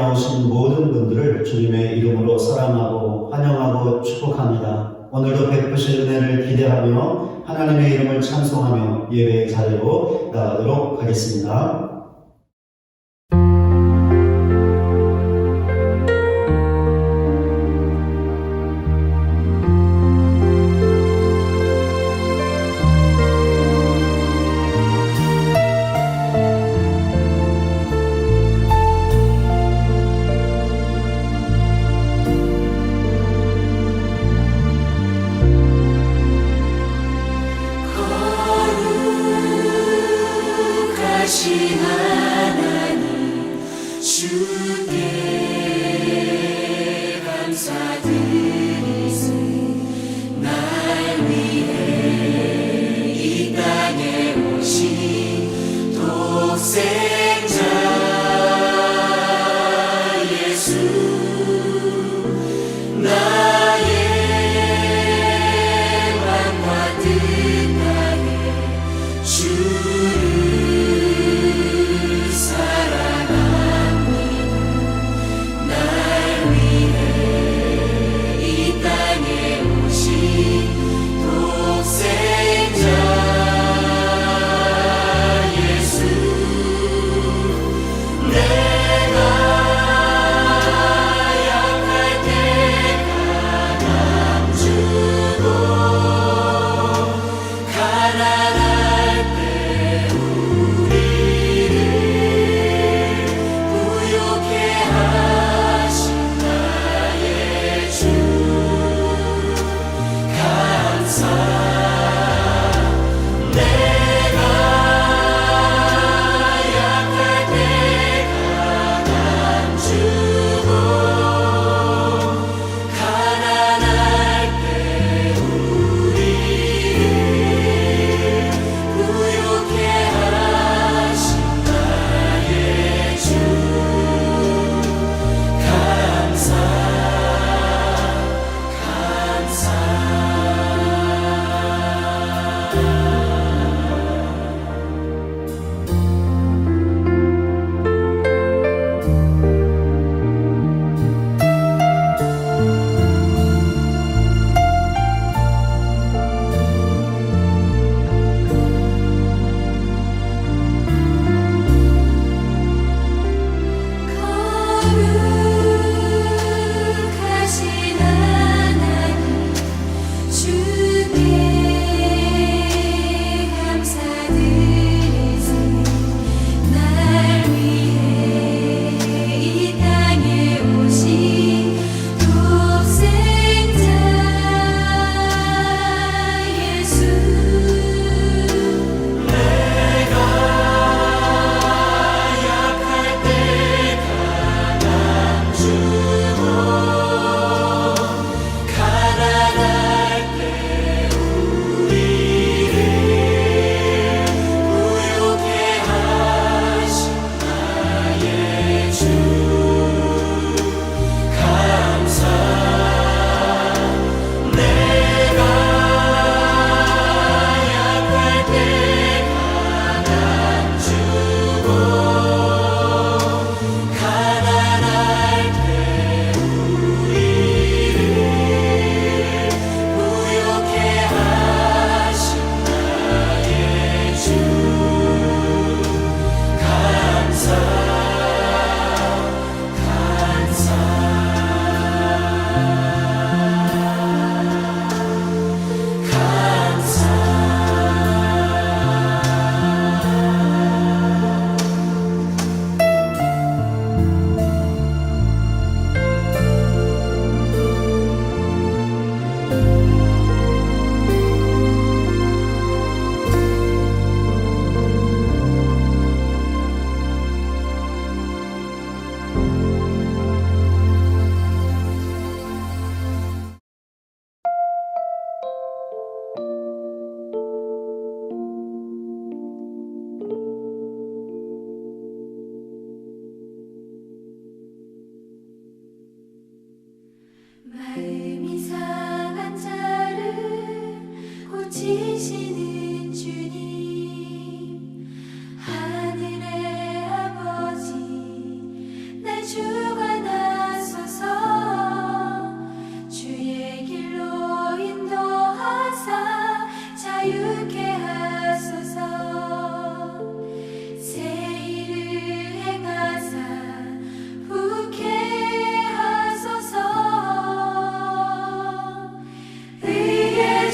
나오신 모든 분들을 주님의 이름으로 사랑하고 환영하고 축복합니다. 오늘도 베푸실 은혜를 기대하며 하나님의 이름을 찬송하며 예배의 자리로 나가도록 하겠습니다. 거룩하신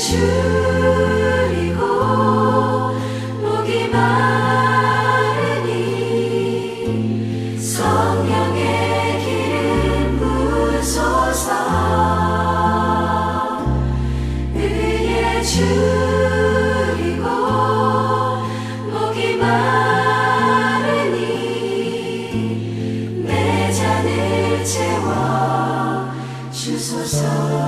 줄이고 목이 마르니 성령의 기름 부으소서. 의에 줄이고 목이 마르니 내 잔을 채워 주소서.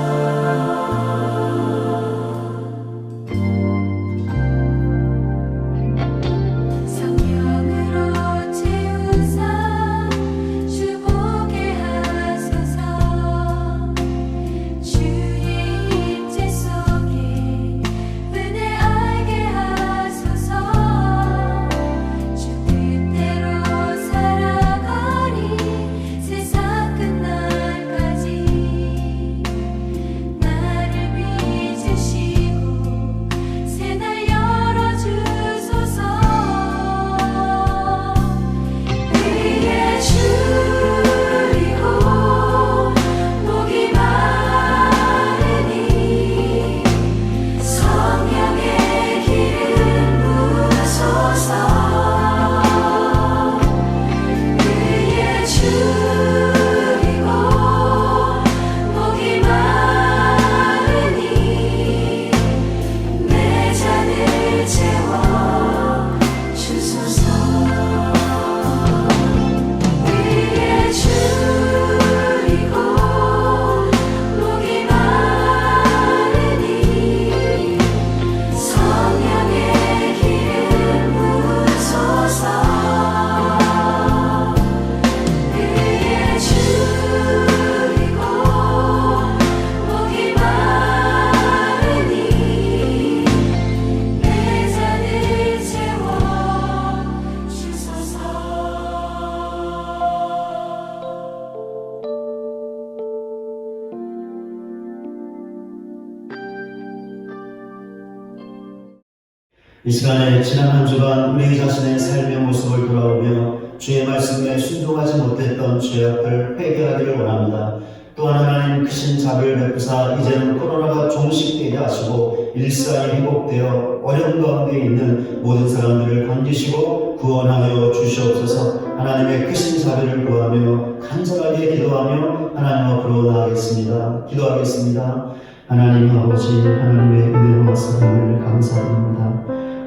이 시간에 지난 한 주간 우리 자신의 삶의 모습을 돌아보며 주의 말씀에 순종하지 못했던 죄악들 회개하기를 원합니다. 또한 하나님 크신 자비를 베푸사 이제는 코로나가 종식되게 하시고 일상이 회복되어 어려움 가운데 있는 모든 사람들을 건지시고 구원하여 주시옵소서. 하나님의 크신 자비를 구하며 간절하게 기도하며 하나님 앞으로 나아가겠습니다. 기도하겠습니다. 하나님 아버지, 하나님의 은혜와 사랑을 감사드립니다.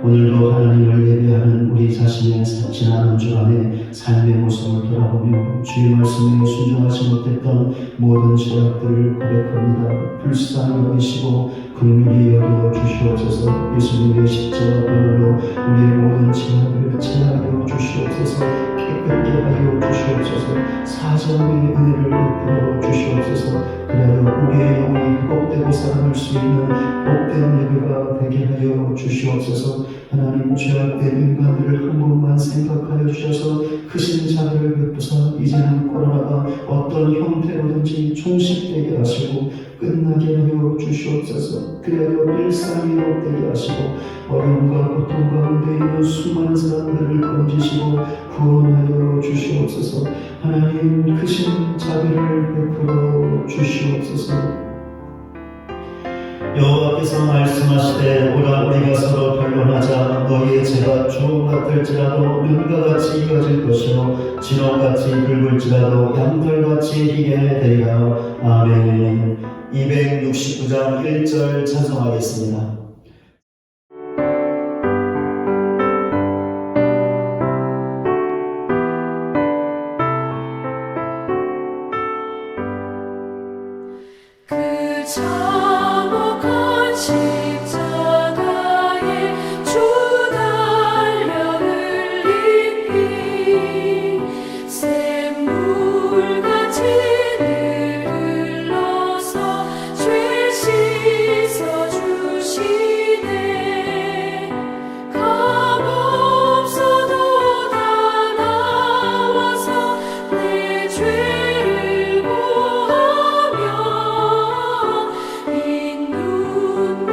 오늘도 하나님을 예배하는 우리 자신의 지난 한 주간의 삶의 모습을 돌아보며 주의 말씀에 순종하지 못했던 모든 죄악들을 고백합니다. 불쌍히 여기시고 긍휼히 여겨 주시옵소서. 예수님의 십자가 보혈로 우리의 모든 죄악을 제하여 주시옵소서. 깨끗게 하여 주시옵소서. 사자의 은혜를 베풀어 주시옵소서. 그리하여 우리의 영혼이 회복되고 살아날 수 있는 복된 예배가 되게 하여 주시옵소서. 하나님, 죄악된 인간들을 한 번만 생각하여 주셔서 크신 자비를 베푸사 이제는 코로나가 어떤 형태로든지 종식되게 하시고 끝나게 하여 주시옵소서. 그리하여 일상이 회복되게 하시고 어려움과 고통 가운데 있는 수많은 사람들을 건지시고 구원하여 주시옵소서. 하나님, 크신 자비를 베풀어 주시옵소서. 여호와께서 말씀하시되 오라 우리가 서로 변론하자. 너희의 죄가 주홍 같을지라도 눈과 같이 이어질 것이요 진홍같이 붉을지라도 양털같이 희게 되리라. 아멘. 269장 1절 찬송하겠습니다. 죄를 고하며 빈 눈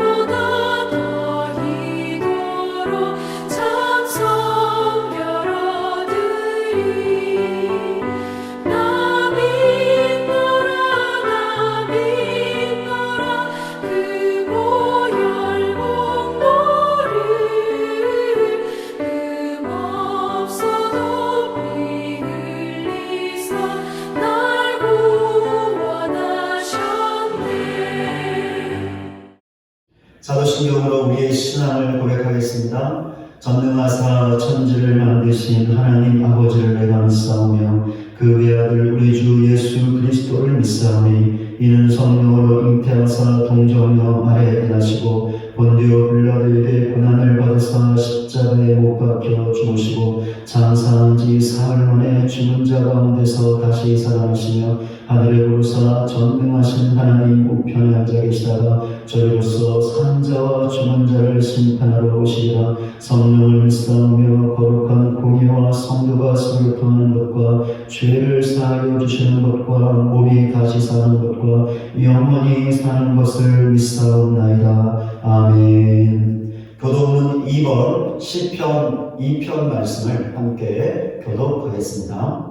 신앙을 고백하겠습니다. 전능하사 천지를 만드신 하나님 아버지를 내가 믿사오며 그 외아들 우리 주 예수 그리스도를 믿사오니 이는 성령으로 잉태하사 동정녀 아래에 나시고 본디오 빌라도에게 고난을 받으사 십자가에 못 박혀 죽으시고 장사한 지 사흘 만에 죽은 자 가운데서 다시 살아나시며 하늘에 오르사 전능하신 하나님 우편에 앉아 계시다가 저희로서 산 자와 죽은 자를 심판하러 오시리라. 성령을 믿사오며 거룩한 공의와 성도가 서로 통하는 것과 죄를 사하여 주시는 것과 몸이 다시 사는 것과 영원히 사는 것을 믿사옵나이다. 아멘. 교독문 2번 시편 2편 말씀을 함께 교독하겠습니다.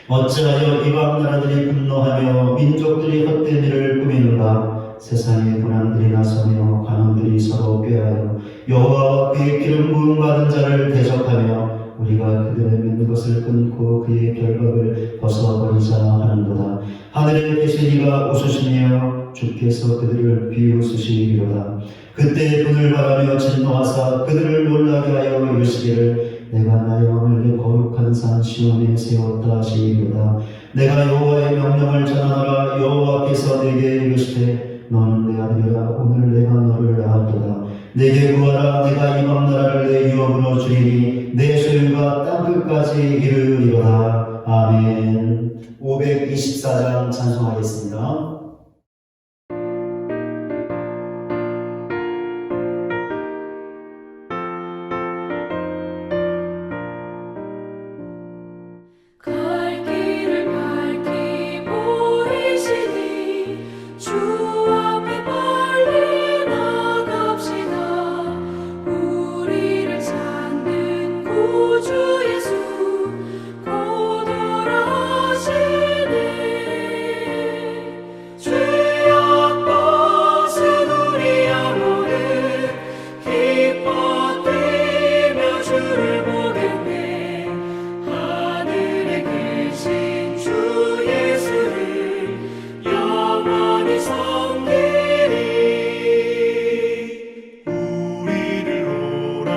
어찌하여 이방 나라들이 분노하며 민족들이 헛된 일을 꾸미는가. 세상의 군왕들이 나서며 관원들이 서로 꾀하여 여호와와 그의 기름 부음 받은 자를 대적하며 우리가 그들의 믿는 것을 끊고 그의 결박을 벗어버리자 하는도다. 하늘에 계신 이가 웃으시며 주께서 그들을 비웃으시리로다. 그때 분을 바라며 진노하사 그들을 놀라게 하여 이르시기를 내가 나의 왕을 내 거룩한 산 시온에 세웠다 하시리로다. 내가 여호와의 명령을 전하노라. 여호와께서 내게 이르시되 너는 내 아들이라. 오늘 내가 너를 낳았도다. 내게 구하라. 내가 이방 나라를 내 유업으로 주리니 내 소유가 땅끝까지 이르리로다. 아멘. 524장 찬송하겠습니다. 갈 길을 밝히 보이시니 주 앞에 빨리 나갑시다. 우리를 찾는 구주 예수 곧 오라시네. 죄악 벗은 우리 영혼은 기뻐 뛰며 주를 보겠네. 하늘에 계신 주 예수를 영원히 섬기리. 우리를 오라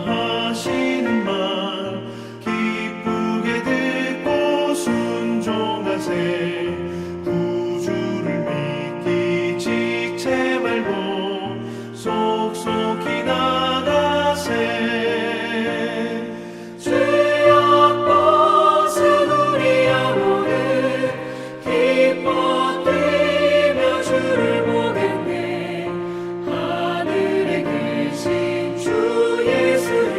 하시는 말 기쁘게 듣고 순종하세. 구주를 믿기 지체 말고 속속히 나가세. 죄악 벗은 우리 영혼은 기뻐 뛰며 주를 보겠네. 하늘에 계신 주 예수를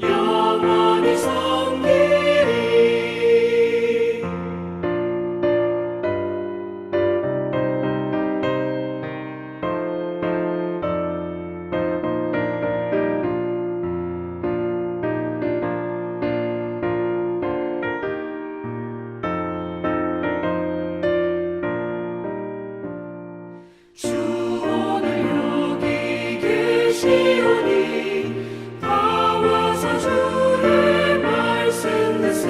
영원히 섬기리. 주 오늘 여기 계시오니 다 와서 주의 말씀 듣세.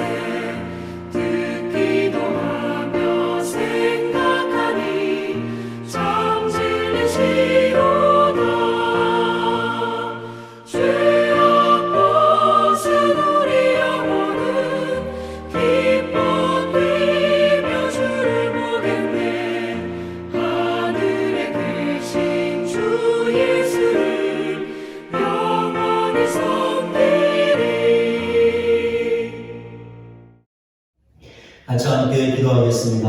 듣기도 하며 생각하니 참 진리시로다. 죄악 벗은 우리 영혼은 기뻐 뛰며 주를 보겠네. 하늘에 계신 주 예수를 영원히 섬기리. 같이 함께 기도하겠습니다.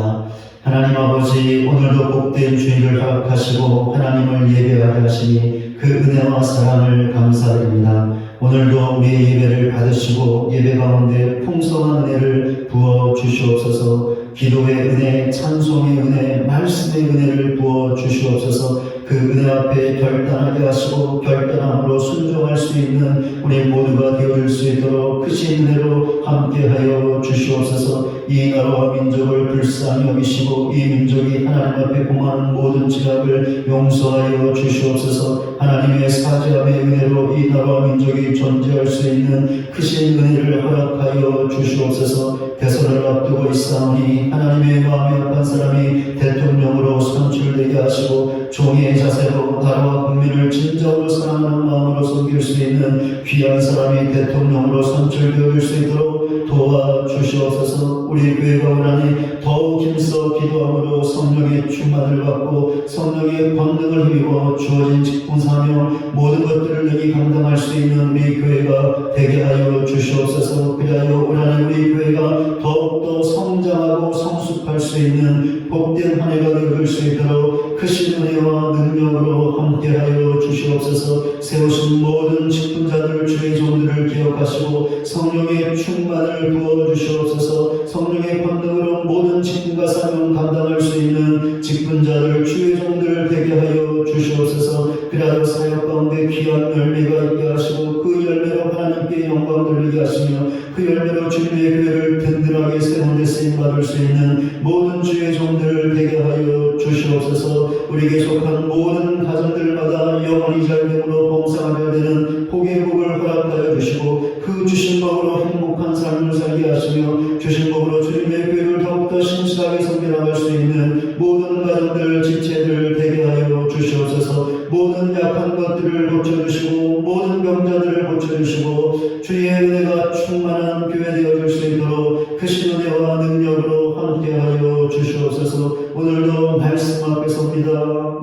하나님 아버지, 오늘도 복된 주일을 허락하시고 하나님을 예배하게 하시니 그 은혜와 사랑을 감사드립니다. 오늘도 우리의 예배를 받으시고 예배 가운데 풍성한 은혜를 부어 주시옵소서. 기도의 은혜, 찬송의 은혜, 말씀의 은혜를 부어 주시옵소서. 그 은혜 앞에 결단하게 하시고 결단함으로 순종할 수 있는 우리 모두가 되어줄 수 있도록 크신 은혜로 함께하여 주시옵소서. 이 나라와 민족을 불쌍히 여기시고 이 민족이 하나님 앞에 공하는 모든 죄악을 용서하여 주시옵소서. 하나님의 사죄함의 은혜로 이 나라와 민족이 존재할 수 있는 크신 은혜를 허락하여 주시옵소서. 대선을 앞두고 있사오니 하나님의 마음이 아픈 사람이 대통령으로 선출되게 하시고 종의 자세로 나라와 국민을 진정으로 사랑하는 마음으로 섬길 수 있는 귀한 사람이 대통령으로 선출되어질 수 있도록 도와주시옵소서. 우리 교회가 원하니 더욱 힘써 기도함으로 성령의 충만을 받고 성령의 권능을 힘입어 주어진 직분사명 모든 것들을 능히 감당할 수 있는 우리 교회가 되게 하여 주시옵소서. 그리하여 원하는 우리 교회가 더욱더 성장하고 성숙할 수 있는 복된 한 해가 되어줄 수 있도록 크신 은혜와 능력으로 함께하여 주시옵소서. 세우신 모든 직분자들 주의 종들을 기억하시고 성령의 충만을 부어주시옵소서. 성령의 권능으로 모든 직분과 사명 감당할 수 있는 직분자들 주의 종들 되게 하여 주시옵소서. 그리하여 사역 가운데 귀한 열매가 있게 하시고 그 열매로 하나님께 영광 돌리게 하시며 그 열매로 주님의 교회를 든든하게 세운 데 쓰임받을 수 있는 모든 주의 종들 되게 하여 주시옵소서. 우리에게 속한 모든 가정들마다 영원히 잘됨으로 봉사하며 되는 복의 복을 허락하여 주시고 그 주신 복으로 행복한 삶을 살게 하시며 주신 복으로 주님의 교회를 더욱더 신실하게 섬겨나갈 수 있는 모든 가정들 지체들 되게 하여 주시옵소서. 모든 약한 것들을 고쳐주시고 모든 병자들을 고쳐주시고 주의 은혜가 충만한 교회 되어줄 수 있도록 크신 은혜와 능력으로 함께하여 주시옵소서. 오늘도 말씀 앞에 섭니다.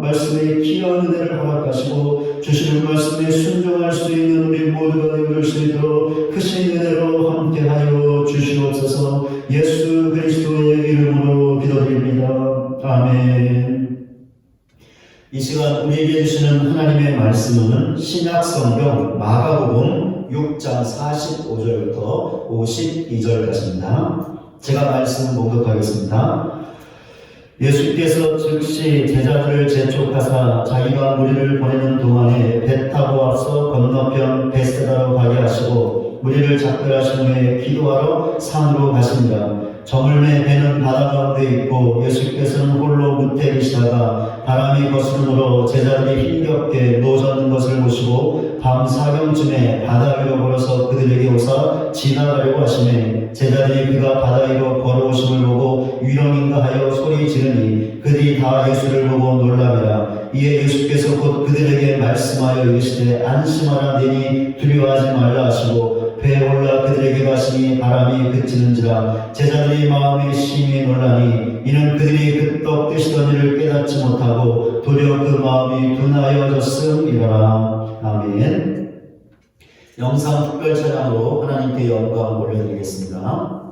말씀의 귀한 은혜를 허락하시고 주시는 말씀에 순종할 수 있는 우리 모두가 되어줄 수 있도록 크신 은혜로 함께하여 주시옵소서. 예수 그리스도의 이름으로 기도드립니다. 아멘. 이 시간 우리에게 주시는 하나님의 말씀은 신약 성경 마가복음 6장 45절부터 52절까지입니다. 제가 말씀을 봉독하겠습니다. 예수께서 즉시 제자들을 재촉하사 자기가 무리를 보내는 동안에 배 타고 앞서 건너편 베세다로 가게 하시고 무리를 작별하신 후에 기도하러 산으로 가십니다. 저물매 배는 바다 가운데 있고 예수께서는 홀로 무태 계시다가 바람이 거스름으로 제자들이 힘겹게 누워졌는 것을 보시고 밤 사경쯤에 바다 위로 걸어서 그들에게 오사 지나가려고 하시매 제자들이 그가 바다 위로 걸어오심을 보고 위령인가 하여 소리 지르니 그들이 다 예수를 보고 놀라매라. 이에 예수께서 곧 그들에게 말씀하여 이르시되 안심하라. 내니 두려워하지 말라 하시고 배에 올라 그들에게 가시니 바람이 그치는지라. 제자들이 마음에 심히 놀라니 이는 그들이 그떡 드시던 일을 깨닫지 못하고 도리어 그 마음이 둔하여졌음이라. 아멘. 영상 특별 찬양으로 하나님께 영광 올려드리겠습니다.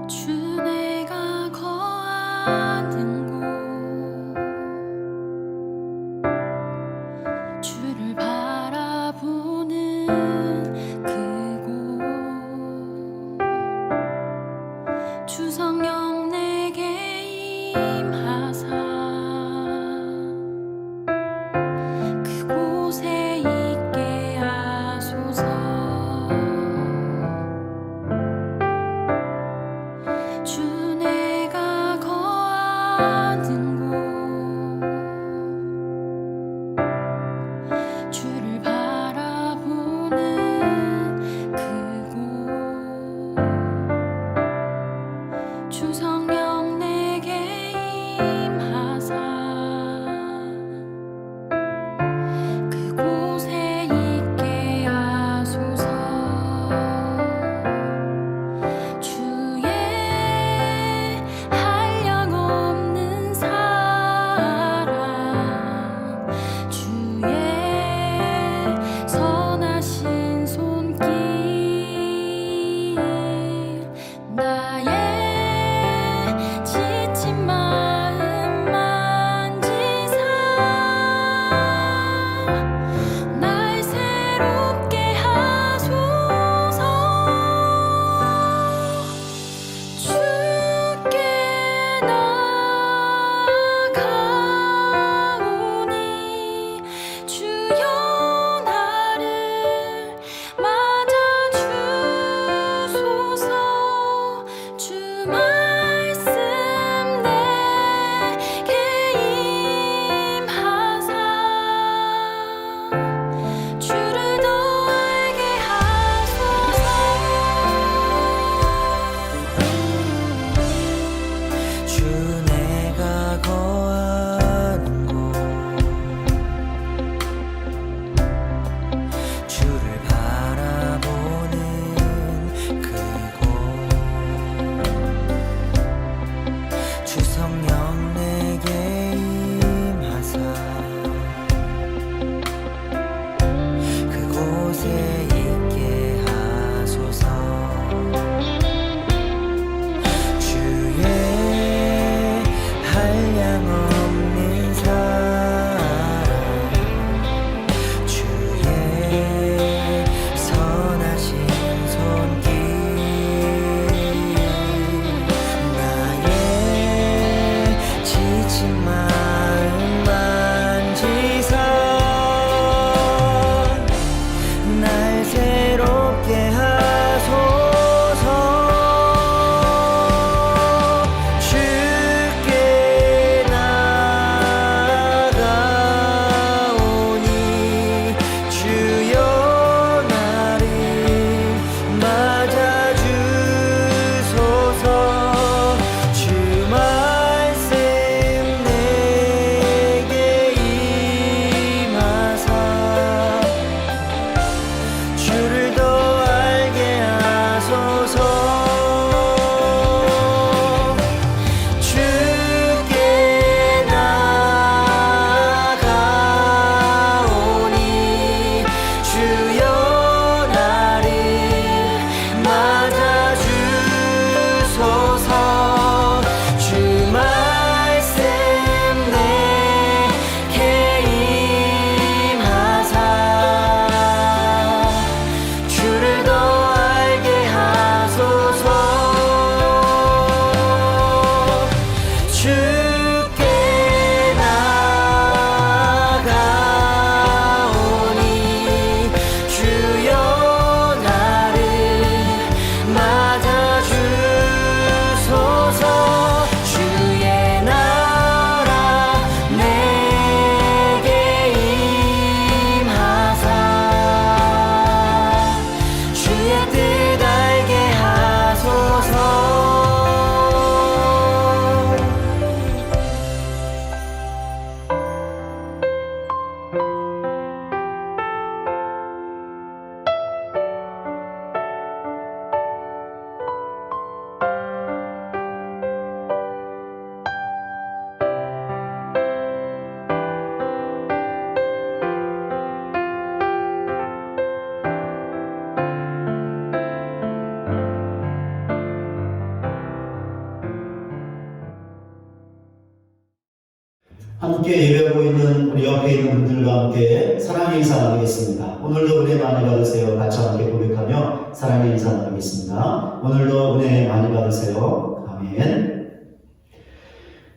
주 내가 거하는 곳 주를 바라보는 그곳 주 성령 내게 임하사 그곳에 있게 하소서. 주 내가 거하는 곳 주를 바라보는 그곳 주 성령 내게 임하사 그곳에 있게 하소서. 주의 한량없는 사랑 주의 선하신 손길 나의 지친 마음 만지사 날 새롭게 하소서. 주께 나아가오니 주여 나를 맞아주소서. 함께 예배하고 있는 우리 옆에 있는 분들과 함께 사랑의 인사 나누겠습니다. 오늘도 은혜 많이 받으세요. 같이 함께 고백하며 사랑의 인사 나누겠습니다. 오늘도 은혜 많이 받으세요. 아멘.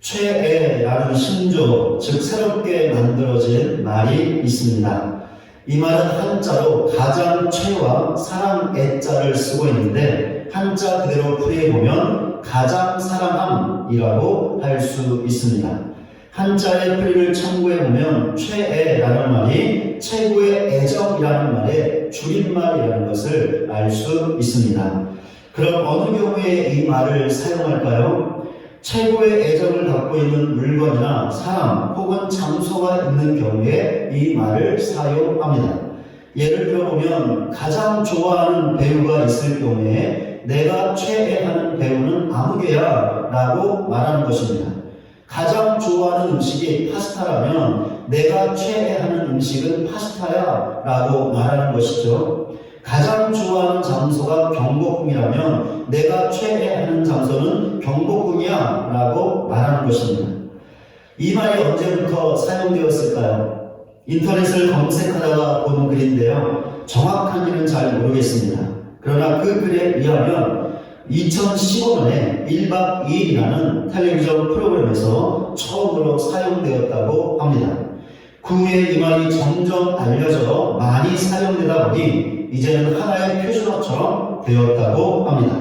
최애라는 신조, 즉 새롭게 만들어진 말이 있습니다. 이 말은 한자로 가장 최와 사랑 애자를 쓰고 있는데 한자 그대로 풀이해보면 가장 사랑함이라고 할 수 있습니다. 한자의 풀이를 참고해보면 최애라는 말이 최고의 애정이라는 말의 줄임말이라는 것을 알 수 있습니다. 그럼 어느 경우에 이 말을 사용할까요? 최고의 애정을 갖고 있는 물건이나 사람 혹은 장소가 있는 경우에 이 말을 사용합니다. 예를 들어보면 가장 좋아하는 배우가 있을 경우에 내가 최애하는 배우는 아무개야 라고 말하는 것입니다. 가장 좋아하는 음식이 파스타라면 내가 최애하는 음식은 파스타야 라고 말하는 것이죠. 가장 좋아하는 장소가 경복궁이라면 내가 최애하는 장소는 경복궁이야 라고 말하는 것입니다. 이 말이 언제부터 사용되었을까요? 인터넷을 검색하다가 본 글인데요. 정확한지는 잘 모르겠습니다. 그러나 그 글에 의하면 2015년에 1박 2일이라는 텔레비전 프로그램에서 처음으로 사용되었다고 합니다. 그 후에 이 말이 점점 알려져 많이 사용되다 보니 이제는 하나의 표준어처럼 되었다고 합니다.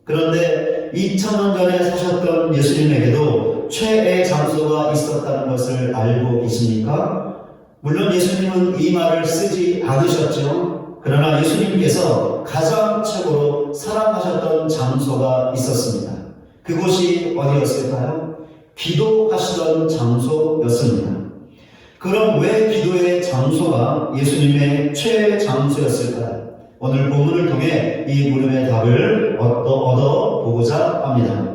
그런데 2000년 전에 사셨던 예수님에게도 최애 장소가 있었다는 것을 알고 계십니까? 물론 예수님은 이 말을 쓰지 않으셨죠. 그러나 예수님께서 가장 최고로 사랑하셨던 장소가 있었습니다. 그곳이 어디였을까요? 기도하시던 장소였습니다. 그럼 왜 기도의 장소가 예수님의 최애 장소였을까요? 오늘 본문을 통해 이 물음의 답을 얻어보고자 합니다.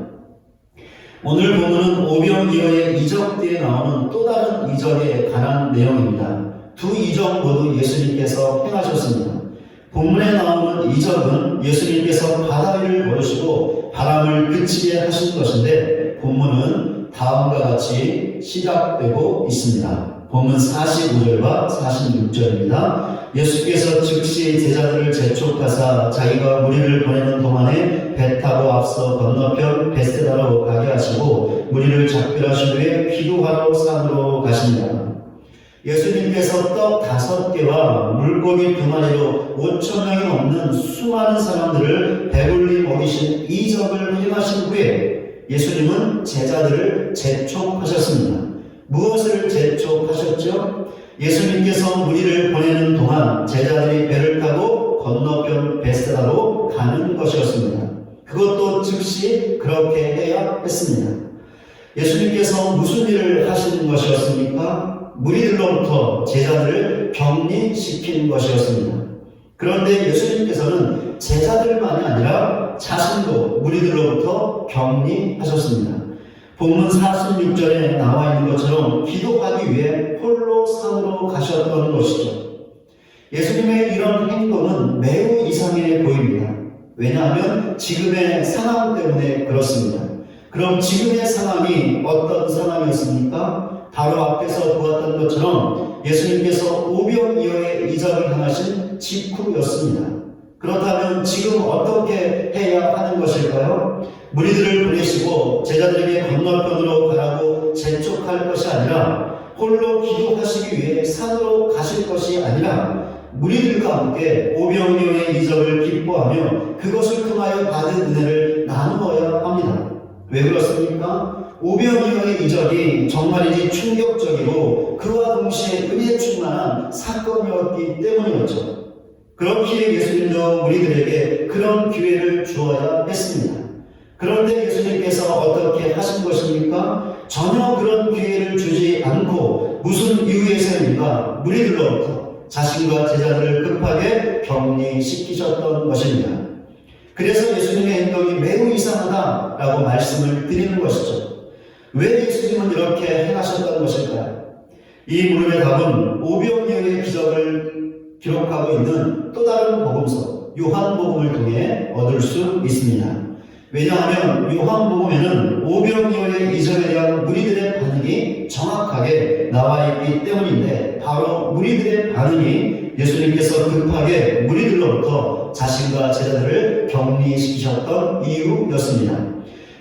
오늘 본문은 오병이어의 이적 뒤에 나오는 또 다른 이적에 관한 내용입니다. 두 이적 모두 예수님께서 행하셨습니다. 본문에 나오는 이적은 예수님께서 바다 위를 걸으시고 바람을 그치게 하신 것인데 본문은 다음과 같이 시작되고 있습니다. 본문 45절과 46절입니다. 예수께서 즉시 제자들을 재촉하사 자기가 무리를 보내는 동안에 배 타고 앞서 건너편 베세다로 가게 하시고 무리를 작별하신 후에 기도하러 산으로 가십니다. 예수님께서 떡 5개와 물고기 2마리로 5,000명이 넘는 수많은 사람들을 배불리 먹이신 이적을 행하신 후에 예수님은 제자들을 재촉하셨습니다. 무엇을 재촉하셨죠? 예수님께서 무리를 보내는 동안 제자들이 배를 타고 건너편 베세다로 가는 것이었습니다. 그것도 즉시 그렇게 해야 했습니다. 예수님께서 무슨 일을 하시는 것이었습니까? 무리들로부터 제자들을 격리시키는 것이었습니다. 그런데 예수님께서는 제자들만이 아니라 자신도 무리들로부터 격리하셨습니다. 본문 46절에 나와 있는 것처럼 기도하기 위해 홀로 산으로 가셨던 것이죠. 예수님의 이런 행동은 매우 이상해 보입니다. 왜냐하면 지금의 상황 때문에 그렇습니다. 그럼 지금의 상황이 어떤 상황이었습니까? 바로 앞에서 보았던 것처럼 예수님께서 오병이어의 이적을 행하신 직후였습니다. 그렇다면 지금 어떻게 해야 하는 것일까요? 무리들을 보내시고 제자들에게 건너편으로 가라고 재촉할 것이 아니라 홀로 기도하시기 위해 산으로 가실 것이 아니라 무리들과 함께 오병이어의 이적을 기뻐하며 그것을 통하여 받은 은혜를 나누어야 합니다. 왜 그렇습니까? 오병이어의 이적이 정말이지 충격적이고 그와 동시에 은혜 충만한 사건이었기 때문이었죠. 그렇기에 예수님도 우리들에게 그런 기회를 주어야 했습니다. 그런데 예수님께서 어떻게 하신 것입니까? 전혀 그런 기회를 주지 않고 무슨 이유에서입니까? 무리들로부터 자신과 제자들을 급하게 격리시키셨던 것입니다. 그래서 예수님의 행동이 매우 이상하다라고 말씀을 드리는 것이죠. 왜 예수님은 이렇게 행하셨던 것일까요? 이 물음의 답은 오병이어의 기적을 기록하고 있는 또 다른 복음서 요한복음을 통해 얻을 수 있습니다. 왜냐하면 요한복음에는 오병이어의 이적에 대한 무리들의 반응이 정확하게 나와 있기 때문인데, 바로 무리들의 반응이 예수님께서 급하게 무리들로부터 자신과 제자들을 격리시키셨던 이유였습니다.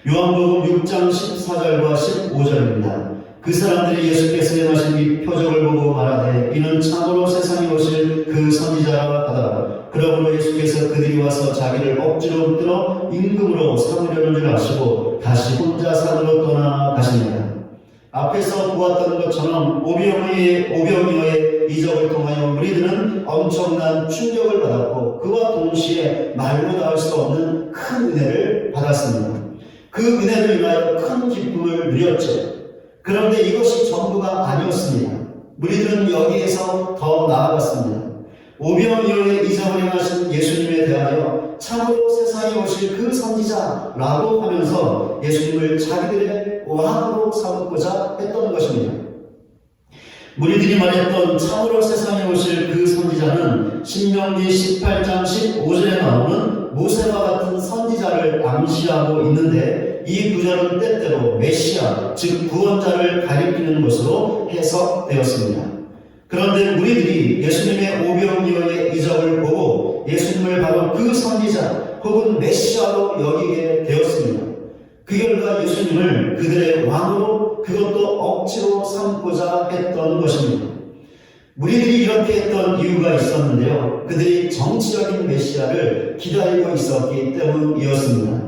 요한복음 6장 14절과 15절입니다. 그 사람들이 예수께서 행하신 이 표적을 보고 말하되 이는 참으로 세상에 오실 그 선지자라 하더라. 그러므로 예수께서 그들이 와서 자기를 억지로 붙들어 임금으로 삼으려는 줄 아시고 다시 혼자 산으로 떠나가십니다. 앞에서 보았던 것처럼 오병이어의 이적을 통하여 무리들은 엄청난 충격을 받았고, 그와 동시에 말로 닿을 수 없는 큰 은혜를 받았습니다. 그 은혜를 인하여 큰 기쁨을 누렸죠. 그런데 이것이 전부가 아니었습니다. 무리들은 여기에서 더 나아갔습니다. 오병이어의 이적을 행하신 예수님에 대하여 참으로 세상에 오실 그 선지자라고 하면서 예수님을 자기들의 왕으로 삼고자 했던 것입니다. 무리들이 말했던 참으로 세상에 오실 그 선지자는 신명기 18장 15절에 나오는 모세와 같은 선지자를 암시하고 있는데, 이 구절은 때때로 메시아, 즉 구원자를 가리키는 것으로 해석되었습니다. 그런데 무리들이 예수님의 오병이어의 이적을 보고 예수님을 바로 그 선지자 혹은 메시아로 여기게 되었습니다. 그 결과 예수님을 그들의 왕으로, 그것도 억지로 삼고자 했던 것입니다. 무리들이 이렇게 했던 이유가 있었는데요. 그들이 정치적인 메시아를 기다리고 있었기 때문이었습니다.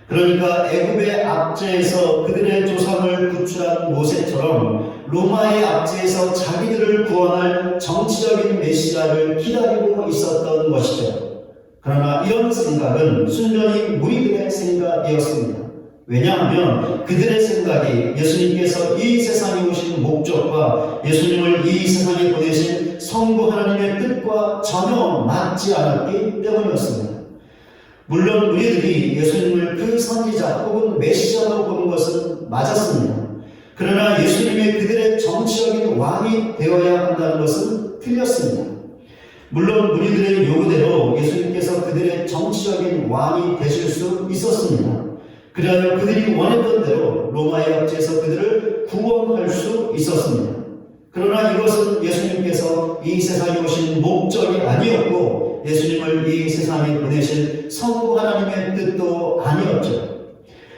그러니까 애굽의 압제에서 그들의 조상을 구출한 모세처럼 로마의 압제에서 자기들을 구원할 정치적인 메시아를 기다리고 있었던 것이죠. 그러나 이런 생각은 순전히 무리들의 생각이었습니다. 왜냐하면 그들의 생각이 예수님께서 이 세상에 오신 목적과 예수님을 이 세상에 보내신 성부 하나님의 뜻과 전혀 맞지 않았기 때문이었습니다. 물론 우리들이 예수님을 그 선지자 혹은 메시아로 보는 것은 맞았습니다. 그러나 예수님이 그들의 정치적인 왕이 되어야 한다는 것은 틀렸습니다. 물론 우리들의 요구대로 예수님께서 그들의 정치적인 왕이 되실 수 있었습니다. 그리하여 그들이 원했던 대로 로마의 압제에서 그들을 구원할 수 있었습니다. 그러나 이것은 예수님께서 이 세상에 오신 목적이 아니었고, 예수님을 이 세상에 보내신 성부 하나님의 뜻도 아니었죠.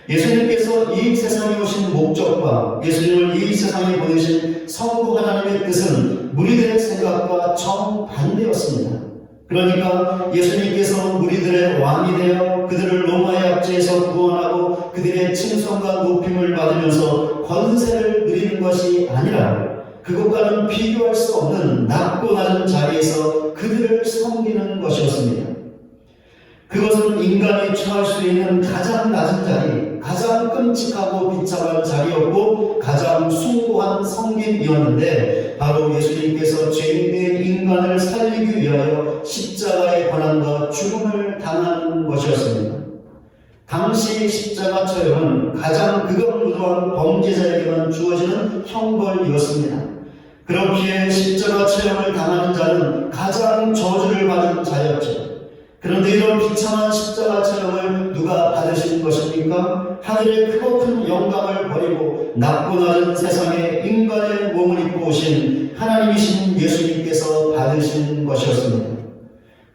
예수님께서 이 세상에 오신 목적과 예수님을 이 세상에 보내신 성부 하나님의 뜻은 무리들의 생각과 정반대였습니다. 그러니까 예수님께서 무리들의 왕이 되어 그들을 로마의 압제에서 구원하고 그들의 칭송과 높임을 받으면서 권세를 누리는 것이 아니라 그것과는 비교할 수 없는 낮고 낮은 자리에서 그들을 섬기는 것이었습니다. 그것은 인간이 처할 수 있는 가장 낮은 자리, 가장 끔찍하고 비참한 자리였고 가장 숭고한 섬김이었는데, 바로 예수님께서 죄인된 인간을 살리기 위하여 십자가의 고난과 죽음을 당한 것이었습니다. 당시 십자가 처형은 가장 극악무도한 범죄자에게만 주어지는 형벌이었습니다. 그렇기에 십자가 처형을 당하는 자는 가장 저주를 받은 자였죠. 그런데 이런 비참한 십자가 처형을 누가 받으신 것입니까? 하늘의 크고 큰 영광을 버리고 낮고 낮은 세상에 인간의 몸을 입고 오신 하나님이신 예수님께서 받으신 것이었습니다.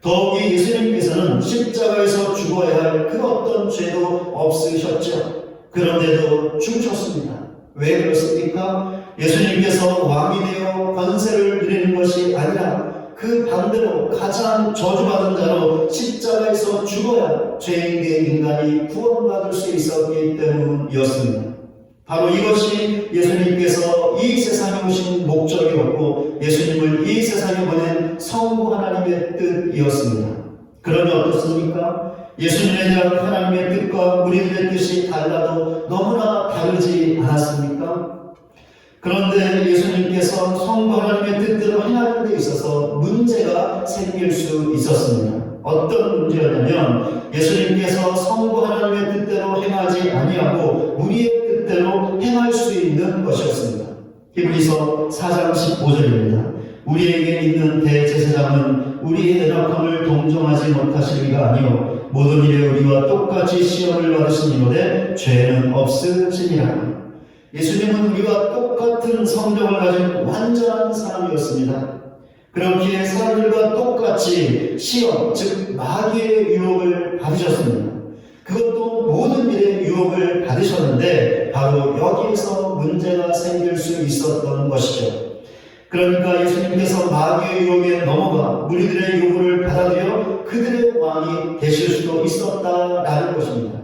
더욱이 예수님께서는 십자가에서 죽어야 할 그 어떤 죄도 없으셨죠. 그런데도 죽으셨습니다. 왜 그렇습니까? 예수님께서 왕이 되어 권세를 누리는 것이 아니라 그 반대로 가장 저주받은 자로 십자가에서 죽어야 죄인된 인간이 구원받을 수 있었기 때문이었습니다. 바로 이것이 예수님께서 이 세상에 오신 목적이었고 예수님을 이 세상에 보낸 성부 하나님의 뜻이었습니다. 그러니 어떻습니까? 예수님에 대한 하나님의 뜻과 우리들의 뜻이 달라도 너무나 다르지 않았습니까? 그런데 예수님께서 성부 하나님의 뜻대로 행하는 데 있어서 문제가 생길 수 있었습니다. 어떤 문제였냐면 예수님께서 성부 하나님의 뜻대로 행하지 아니하고 우리의 뜻대로 행할 수 있는 것이었습니다. 히브리서 4장 15절입니다. 우리에게 있는 대제사장은 우리의 연약함을 동정하지 못하실 이가 아니요 모든 일에 우리와 똑같이 시험을 받으시니로되 죄는 없으시니라. 예수님은 우리와 똑같은 성격을 가진 완전한 사람이었습니다. 그렇기에 사람들과 똑같이 시험, 즉 마귀의 유혹을 받으셨습니다. 그것도 모든 일에 유혹을 받으셨는데 바로 여기에서 문제가 생길 수 있었던 것이죠. 그러니까 예수님께서 마귀의 유혹에 넘어가 무리들의 요구를 받아들여 그들의 왕이 되실 수도 있었다라는 것입니다.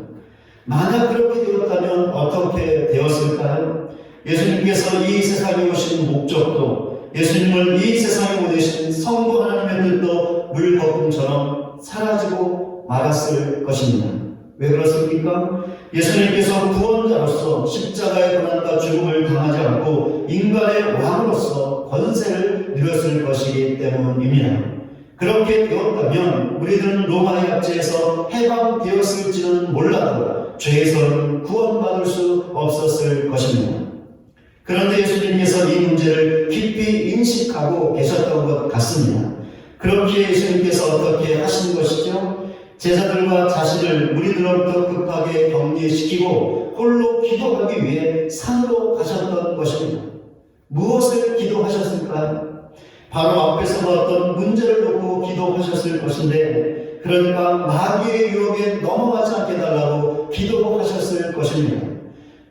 만약 그렇게 되었다면 어떻게 되었을까요? 예수님께서 이 세상에 오신 목적도, 예수님을 이 세상에 보내신 성부 하나님의 뜻도 물거품처럼 사라지고 말았을 것입니다. 왜 그렇습니까? 예수님께서 구원자로서 십자가의 고난과 죽음을 당하지 않고 인간의 왕으로서 권세를 누렸을 것이기 때문입니다. 그렇게 되었다면 우리들은 로마의 압제에서 해방되었을지는 몰라도 죄에서는 구원받을 수 없었을 것입니다. 그런데 예수님께서 이 문제를 깊이 인식하고 계셨던 것 같습니다. 그렇기에 예수님께서 어떻게 하신 것이죠? 제자들과 자신을 무리들로부터 급하게 격리시키고 홀로 기도하기 위해 산으로 가셨던 것입니다. 무엇을 기도하셨을까요? 바로 앞에서 보았던 문제를 놓고 기도하셨을 것인데, 그러니까 마귀의 유혹에 넘어가지 않게 달라고 기도하셨을 것입니다.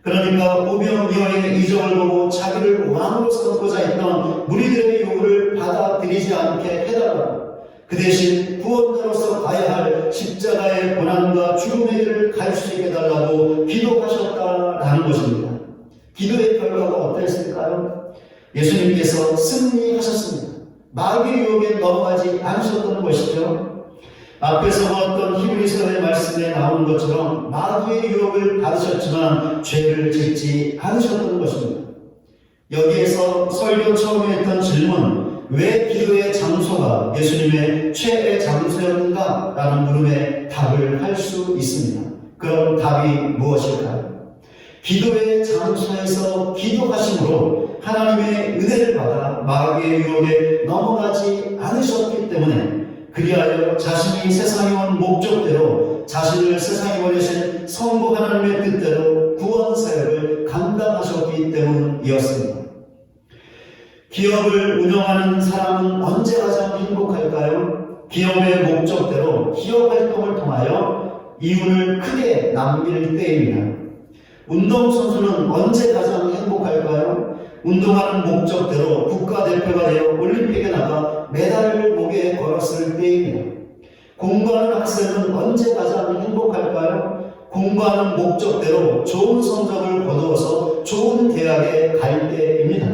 그러니까 오병이어의 이적을 보고 자기를 왕으로 삼고자 했던 무리들의 요구를 받아들이지 않게 해달라고, 그 대신 구원자로서 가야 할 십자가의 고난과 죽음의 길을 갈 수 있게 해달라고 기도하셨다라는 것입니다. 기도의 결과가 어땠을까요? 예수님께서 승리하셨습니다. 마귀의 유혹에 넘어가지 않으셨던 것이죠. 앞에서 보았던 히브리서의 말씀에 나온 것처럼 마귀의 유혹을 받으셨지만 죄를 짓지 않으셨던 것입니다. 여기에서 설교 처음에 했던 질문, 왜 기도의 장소가 예수님의 최애 장소였는가? 라는 물음에 답을 할 수 있습니다. 그럼 답이 무엇일까요? 기도의 장소에서 기도하심으로 하나님의 은혜를 받아 마귀의 유혹에 넘어가지 않으셨기 때문에, 그리하여 자신이 세상에 온 목적대로 자신을 세상에 보내신 성부 하나님의 뜻대로 구원 사역을 감당하셨기 때문이었습니다. 기업을 운영하는 사람은 언제 가장 행복할까요? 기업의 목적대로 기업 활동을 통하여 이윤을 크게 남길 때입니다. 운동선수는 언제 가장 행복할까요? 운동하는 목적대로 국가대표가 되어 올림픽에 나가 메달을 목에 걸었을 때입니다. 공부하는 학생은 언제 가장 행복할까요? 공부하는 목적대로 좋은 성적을 거두어서 좋은 대학에 갈 때입니다.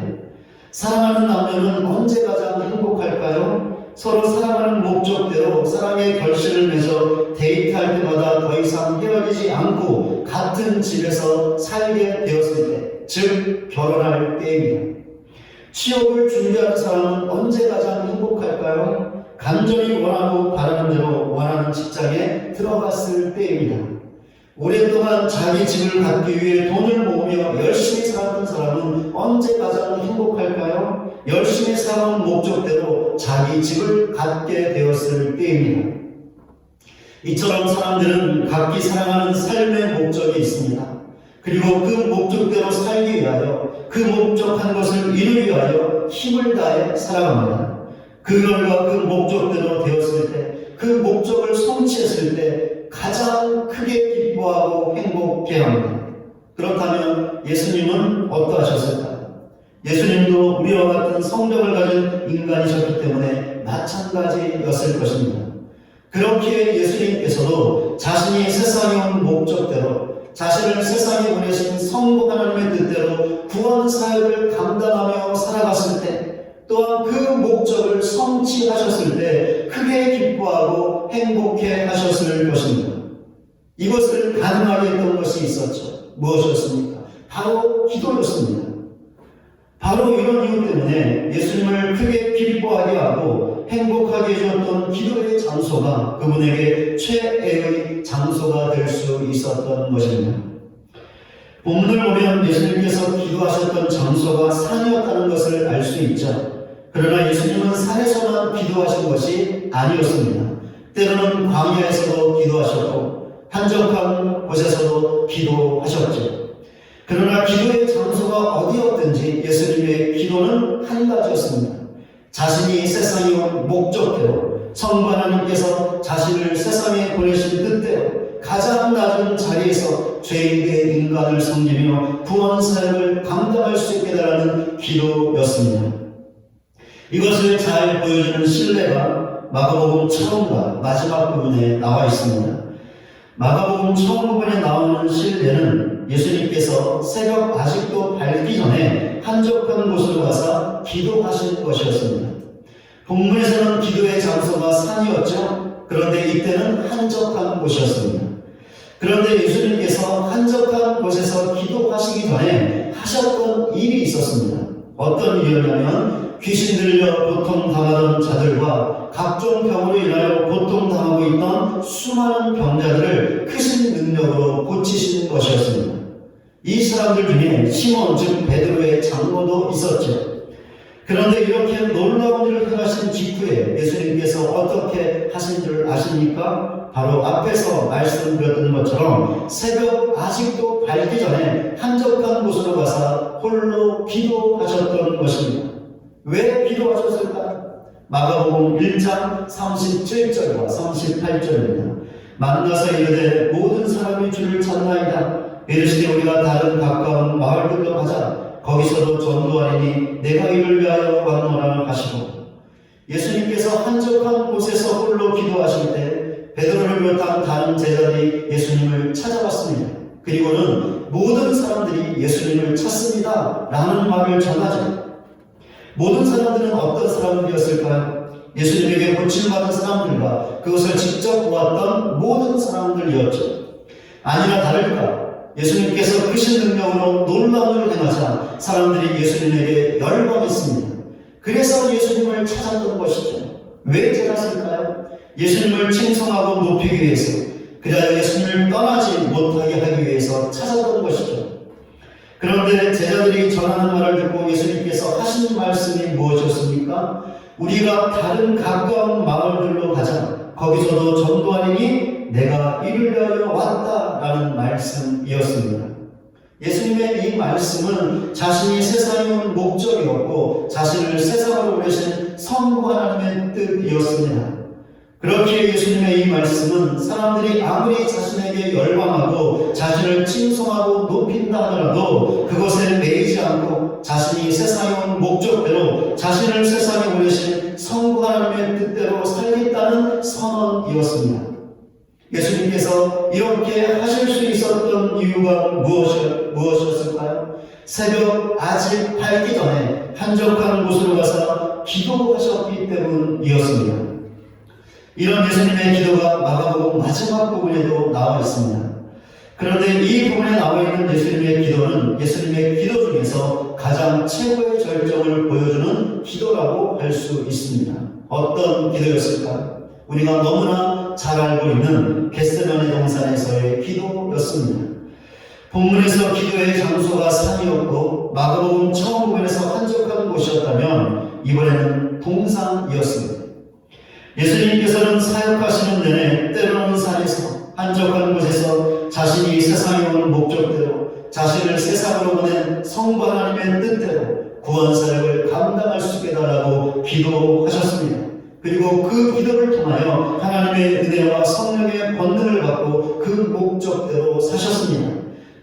사랑하는 남녀는 언제 가장 행복할까요? 서로 사랑하는 목적대로 사랑의 결실을 맺어 데이트할 때마다 더 이상 헤어지지 않고 같은 집에서 살게 되었을 때, 즉 결혼할 때입니다. 취업을 준비하는 사람은 언제 가장 행복할까요? 간절히 원하고 바라는 대로 원하는 직장에 들어갔을 때입니다. 오랫동안 자기 집을 갖기 위해 돈을 모으며 열심히 살았던 사람은 언제 가장 행복할까요? 열심히 살아온 목적대로 자기 집을 갖게 되었을 때입니다. 이처럼 사람들은 각기 사랑하는 삶의 목적이 있습니다. 그리고 그 목적대로 살기 위하여, 그 목적한 것을 이루기 위하여 힘을 다해 살아갑니다. 그 결과 그 목적대로 되었을 때, 그 목적을 성취했을 때 가장 크게 기뻐하고 행복해합니다. 그렇다면 예수님은 어떠하셨을까요? 예수님도 우리와 같은 성격을 가진 인간이셨기 때문에 마찬가지였을 것입니다. 그렇기에 예수님께서도 자신이 세상에 온 목적대로, 자신을 세상에 보내신 성부 하나님의 뜻대로 구원 사역을 감당하며 살아갔을 때, 또한 그 목적을 성취하셨을 때 크게 기뻐하고 행복해 하셨을 것입니다. 이것을 가능하게 했던 것이 있었죠. 무엇이었습니까? 바로 기도였습니다. 바로 이런 이유 때문에 예수님을 크게 기뻐하게 하고 행복하게 해주었던 기도의 장소가 그분에게 최애의 장소가 될 수 있었던 것입니다. 본문을 보면 예수님께서 기도하셨던 장소가 산이었다는 것을 알 수 있죠. 그러나 예수님은 산에서만 기도하신 것이 아니었습니다. 때로는 광야에서도 기도하셨고 한적한 곳에서도 기도하셨죠. 그러나 기도의 장소가 어디였든지 예수님의 기도는 한 가지였습니다. 자신이 세상에 온 목적대로 성부 하나님께서 자신을 세상에 보내신 뜻대로 가장 낮은 자리에서 죄인된 인간을 섬기며 구원 사역을 감당할 수 있게 달라는 기도였습니다. 이것을 잘 보여주는 신뢰가 마가복음 처음과 마지막 부분에 나와 있습니다. 마가복음 처음 부분에 나오는 신뢰는 예수님께서 새벽 아직도 밝기 전에 한적한 곳으로 가서 기도하신 것이었습니다. 본문에서는 기도의 장소가 산이었죠. 그런데 이때는 한적한 곳이었습니다. 그런데 예수님께서 한적한 곳에서 기도하시기 전에 하셨던 일이 있었습니다. 어떤 일이었냐면 귀신 들려 고통당하던 자들과 각종 병으로 인하여 고통당하고 있던 수많은 병자들을 크신 능력으로 고치신 것이었습니다. 이 사람들 중에 시몬 즉 베드로의 장모도 있었죠. 그런데 이렇게 놀라운 일을 행하신 직후에 예수님께서 어떻게 하신 줄 아십니까? 바로 앞에서 말씀드렸던 것처럼 새벽 아직도 밝기 전에 한적한 곳으로 가서 홀로 기도하셨던 것입니다. 왜 기도하셨을까요? 마가복음 1장 37절과 38절입니다. 만나서 이르되 모든 사람이 주를 찾나이다. 이르시되 우리가 다른 가까운 마을들로 가자. 거기서도 전도하리니 내가 이를 위하여 왔노라 하시고, 예수님께서 한적한 곳에서 홀로 기도하실 때 베드로를 비롯한 다른 제자들이 예수님을 찾아왔습니다. 그리고는 모든 사람들이 예수님을 찾습니다 라는 말을 전하죠. 모든 사람들은 어떤 사람들이었을까요? 예수님에게 고침받은 사람들과 그것을 직접 보았던 모든 사람들이었죠. 아니나 다를까 예수님께서 크신 능력으로 놀라운 일을 행하자 사람들이 예수님에게 열광했습니다. 그래서 예수님을 찾았던 것이죠. 왜 찾았을까요? 예수님을 칭송하고 높이기 위해서, 그래야 예수님을 떠나지 못하게 하기 위해서 찾았던 것이죠. 그런데 제자들이 전하는 말을 듣고 예수님께서 하신 말씀이 무엇이었습니까? 우리가 다른 가까운 마을들로 가자. 거기서도 전도하리니 내가 이를 위하여 왔다라는 말씀이었습니다. 예수님의 이 말씀은 자신이 세상에 온 목적이었고 자신을 세상으로 보내신 성부 하나님의 뜻이었습니다. 그렇기에 예수님의 이 말씀은 사람들이 아무리 자신에게 열광하고 자신을 칭송하고 높인다 하더라도 그것에 매이지 않고 자신이 세상에 온 목적대로 자신을 세상에 보내신 성부 하나님의 뜻대로 살겠다는 선언이었습니다. 예수님께서 이렇게 하실 수 있었던 이유가 무엇이었을까요? 새벽 아직 밝기 전에 한적한 곳으로 가서 기도하셨기 때문이었습니다. 이런 예수님의 기도가 마가복음 마지막 부분에도 나와 있습니다. 그런데 이 부분에 나와 있는 예수님의 기도는 예수님의 기도 중에서 가장 최고의 절정을 보여주는 기도라고 할 수 있습니다. 어떤 기도였을까요? 우리가 너무나 잘 알고 있는 겟세마네 동산에서의 기도였습니다. 본문에서 기도의 장소가 산이었고 마가복음 처음 부분에서 한적한 곳이었다면 이번에는 동산이었습니다. 예수님께서는 사역하시는 내내 때로는 산에서 한적한 곳에서 자신이 세상에 온 목적대로 자신을 세상으로 보낸 성부 하나님의 뜻대로 구원 사역을 감당할 수 있게 달라고 기도하셨습니다. 그리고 그 기도를 통하여 하나님의 은혜와 성령의 권능을 받고 그 목적대로 사셨습니다.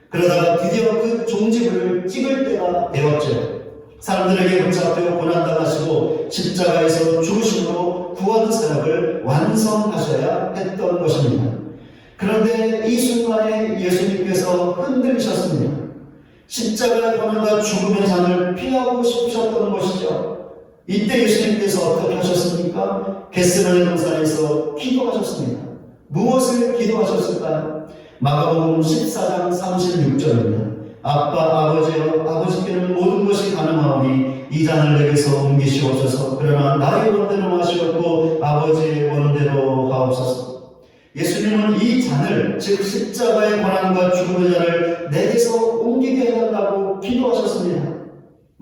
그러다가 드디어 그 종지부를 찍을 때가 되었죠. 사람들에게 붙잡혀 고난당하시고 십자가에서 죽으심으로 구원 사역을 완성하셔야 했던 것입니다. 그런데 이 순간에 예수님께서 흔들리셨습니다. 십자가의 고난과 죽음의 잔을 피하고 싶으셨던 것이죠. 이때 예수님께서 어떻게 하셨습니까? 겟세마네 동산에서 기도하셨습니다. 무엇을 기도하셨을까요? 마가복음 14장 36절입니다. 아빠 아버지여 아버지께는 모든 것이 가능하오니 이 잔을 내게서 옮기시옵소서. 그러나 나의 원대로 마시옵고 아버지의 원대로 하옵소서. 예수님은 이 잔을 즉 십자가의 고난과 죽음의 잔을 내게서 옮기게 해달라고 기도하셨습니다.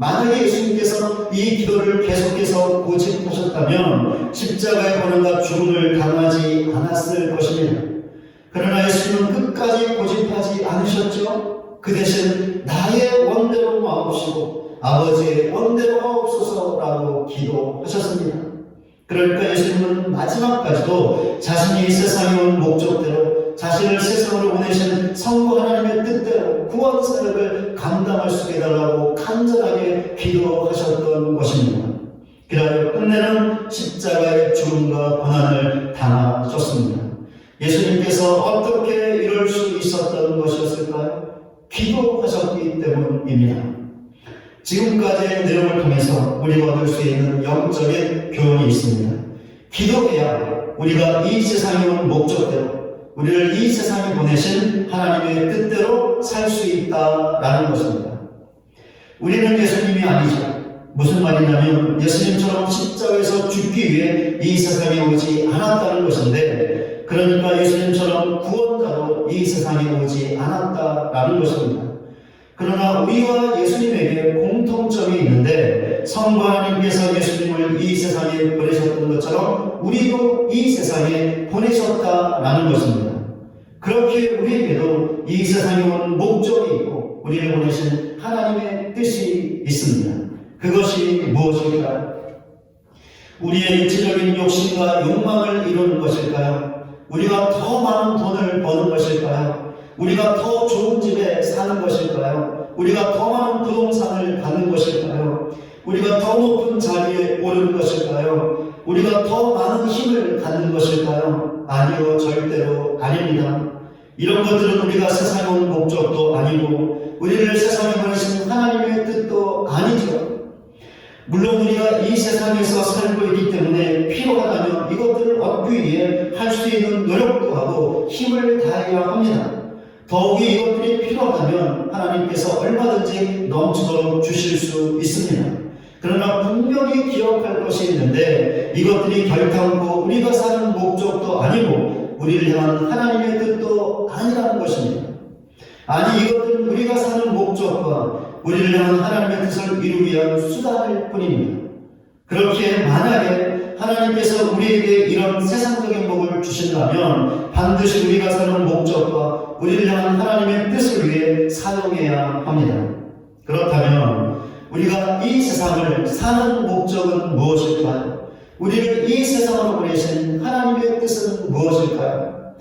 만약에 예수님께서 이 기도를 계속해서 고집하셨다면 십자가의 고난과 죽음을 당하지 않았을 것입니다. 그러나 예수님은 끝까지 고집하지 않으셨죠. 그 대신 나의 원대로 마옵시고 아버지의 원대로 하옵소서라고 기도하셨습니다. 그러니까 예수님은 마지막까지도 자신이 세상에 온 목적대로 자신을 세상으로 보내신 성부 하나님의 뜻대로 구원 사역을 감당할 수 있게 해달라고 간절하게 기도하셨던 것입니다. 그리하여 끝내는 십자가의 죽음과 고난을 당하셨습니다. 예수님께서 어떻게 이럴 수 있었던 것이었을까요? 기도하셨기 때문입니다. 지금까지의 내용을 통해서 우리가 얻을 수 있는 영적인 교훈이 있습니다. 기도해야 우리가 이 세상에 온 목적대로 우리를 이 세상에 보내신 하나님의 뜻대로 살 수 있다라는 것입니다. 우리는 예수님이 아니죠. 무슨 말이냐면 예수님처럼 십자가에서 죽기 위해 이 세상에 오지 않았다는 것인데, 그러니까 예수님처럼 구원자로 이 세상에 오지 않았다라는 것입니다. 그러나 우리와 예수님에게 공통점이 있는데, 성부 하나님께서 예수님을 이 세상에 보내셨던 것처럼 우리도 이 세상에 보내셨다라는 것입니다. 그렇게 우리에게도 이 세상에 온 목적이 있고 우리를 보내신 하나님의 뜻이 있습니다. 그것이 무엇일까요? 우리의 일체적인 욕심과 욕망을 이루는 것일까요? 우리가 더 많은 돈을 버는 것일까요? 우리가 더 좋은 집에 사는 것일까요? 우리가 더 많은 부동산을 갖는 것일까요? 우리가 더 높은 자리에 오르는 것일까요? 우리가 더 많은 힘을 갖는 것일까요? 아니요, 절대로 아닙니다. 이런 것들은 우리가 세상에 온 목적도 아니고 우리를 세상에 보내신 하나님의 뜻도 아니죠. 물론 우리가 이 세상에서 살고 있기 때문에 필요하다면 이것들을 얻기 위해 할 수 있는 노력도 하고 힘을 다해야 합니다. 더욱이 이것들이 필요하다면 하나님께서 얼마든지 넘치도록 주실 수 있습니다. 그러나 분명히 기억할 것이 있는데, 이것들이 결단코 우리가 사는 목적도 아니고 우리를 향한 하나님의 뜻도 아니라는 것입니다. 아니, 이것들은 우리가 사는 목적과 우리를 향한 하나님의 뜻을 이루기 위한 수단일 뿐입니다. 그렇게 만약에 하나님께서 우리에게 이런 세상적인 복을 주신다면 반드시 우리가 사는 목적과 우리를 향한 하나님의 뜻을 위해 사용해야 합니다. 그렇다면 우리가 이 세상을 사는 목적은 무엇일까요? 우리를 이 세상으로 보내신 하나님의 뜻은 무엇일까요?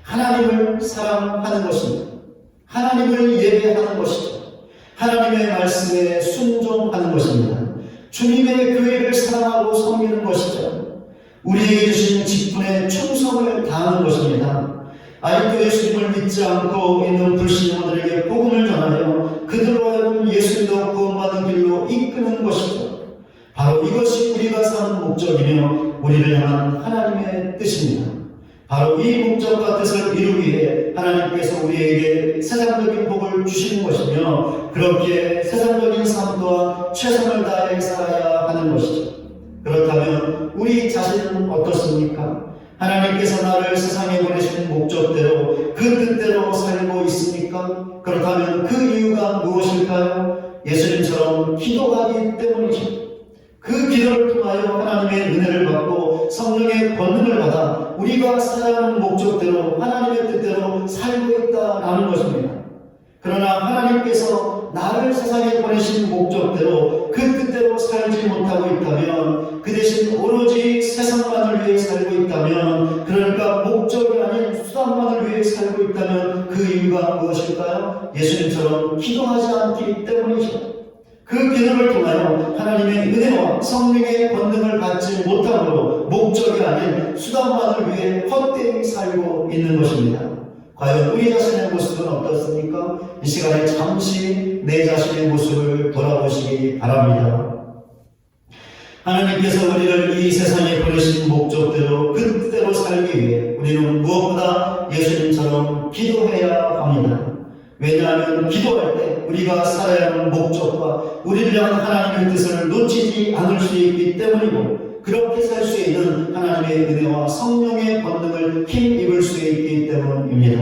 하나님을 사랑하는 것입니다. 하나님을 예배하는 것이죠. 하나님의 말씀에 순종하는 것입니다. 주님의 교회를 사랑하고 섬기는 것이죠. 우리에게 주신 직분에 충성을 다하는 것입니다. 아직도 예수님을 믿지 않고 있는 불신자들에게 복음을 전하여 그들로 하여금 예수님도 구원받은 길로 이끄는 것이죠. 바로 이것이 우리가 사는 목적이며 우리를 향한 하나님의 뜻입니다. 바로 이 목적과 뜻을 이루기 위해 하나님께서 우리에게 세상적인 복을 주시는 것이며, 그렇게 세상적인 삶 또한 최선을 다해 살아야 하는 것이죠. 그렇다면 우리 자신은 어떻습니까? 하나님께서 나를 세상에 보내신 목적대로 그 뜻대로 살고 있습니까? 그렇다면 그 이유가 무엇일까요? 예수님처럼 기도하기 때문이죠. 그 기도를 통하여 하나님의 은혜를 받고 성령의 권능을 받아 우리가 살아야 하는 목적대로 하나님의 뜻대로 살고 있다라는 것입니다. 그러나 하나님께서 나를 세상에 보내신 목적대로 그 뜻대로 살지 못하고 있다면, 그 대신 오로지 세상만을 위해 살고 있다면, 그러니까 목적이 아닌 수단만을 위해 살고 있다면 그 이유가 무엇일까요? 예수님처럼 기도하지 않기 때문이죠. 그 기도를 통하여 하나님의 은혜와 성령의 권능을 받지 못함으로 목적이 아닌 수단만을 위해 헛되이 살고 있는 것입니다. 과연 우리 자신의 모습은 어떻습니까? 이 시간에 잠시 내 자신의 모습을 돌아보시기 바랍니다. 하나님께서 우리를 이 세상에 보내신 목적대로 그 뜻대로 살기 위해 우리는 무엇보다 예수님처럼 기도해야 합니다. 왜냐하면 기도할 때 우리가 살아야 하는 목적과 우리를 향한 하나님의 뜻을 놓치지 않을 수 있기 때문이고, 그렇게 살 수 있는 하나님의 은혜와 성령의 권능을 힘입을 수 있기 때문입니다.